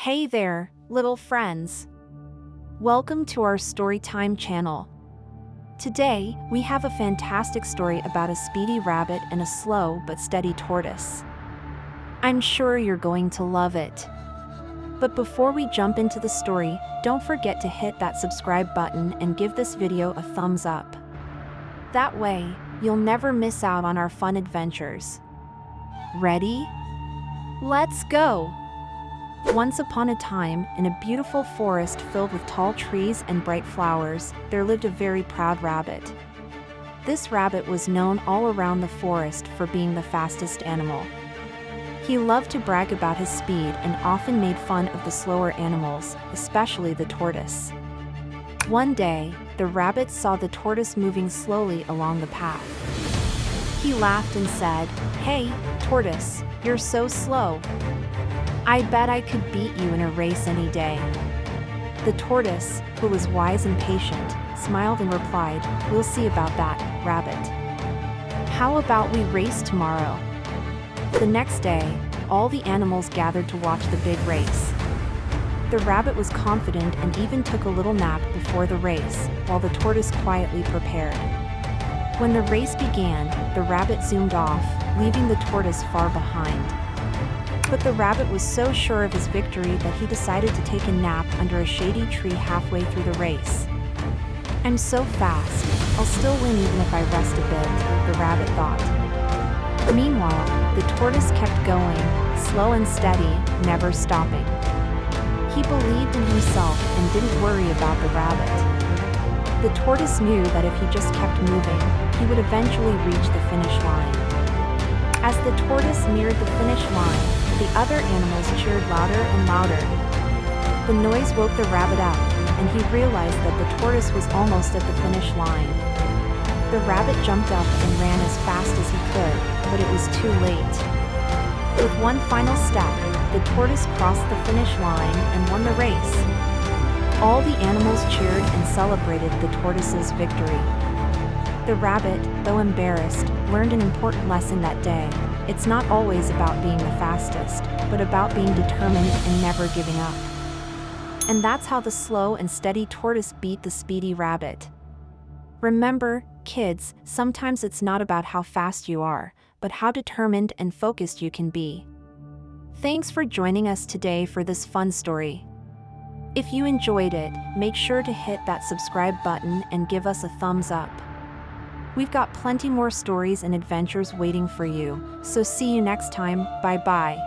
Hey there, little friends. Welcome to our Storytime channel. Today, we have a fantastic story about a speedy rabbit and a slow but steady tortoise. I'm sure you're going to love it. But before we jump into the story, don't forget to hit that subscribe button and give this video a thumbs up. That way, you'll never miss out on our fun adventures. Ready? Let's go! Once upon a time, in a beautiful forest filled with tall trees and bright flowers, there lived a very proud rabbit. This rabbit was known all around the forest for being the fastest animal. He loved to brag about his speed and often made fun of the slower animals, especially the tortoise. One day, the rabbit saw the tortoise moving slowly along the path. He laughed and said, "Hey, tortoise, you're so slow. I bet I could beat you in a race any day." The tortoise, who was wise and patient, smiled and replied, "We'll see about that, rabbit. How about we race tomorrow?" The next day, all the animals gathered to watch the big race. The rabbit was confident and even took a little nap before the race, while the tortoise quietly prepared. When the race began, the rabbit zoomed off, leaving the tortoise far behind. But the rabbit was so sure of his victory that he decided to take a nap under a shady tree halfway through the race. "I'm so fast, I'll still win even if I rest a bit," the rabbit thought. Meanwhile, the tortoise kept going, slow and steady, never stopping. He believed in himself and didn't worry about the rabbit. The tortoise knew that if he just kept moving, he would eventually reach the finish line. As the tortoise neared the finish line, the other animals cheered louder and louder. The noise woke the rabbit up, and he realized that the tortoise was almost at the finish line. The rabbit jumped up and ran as fast as he could, but it was too late. With one final step, the tortoise crossed the finish line and won the race. All the animals cheered and celebrated the tortoise's victory. The rabbit, though embarrassed, learned an important lesson that day. It's not always about being the fastest, but about being determined and never giving up. And that's how the slow and steady tortoise beat the speedy rabbit. Remember, kids, sometimes it's not about how fast you are, but how determined and focused you can be. Thanks for joining us today for this fun story. If you enjoyed it, make sure to hit that subscribe button and give us a thumbs up. We've got plenty more stories and adventures waiting for you, so see you next time, bye-bye.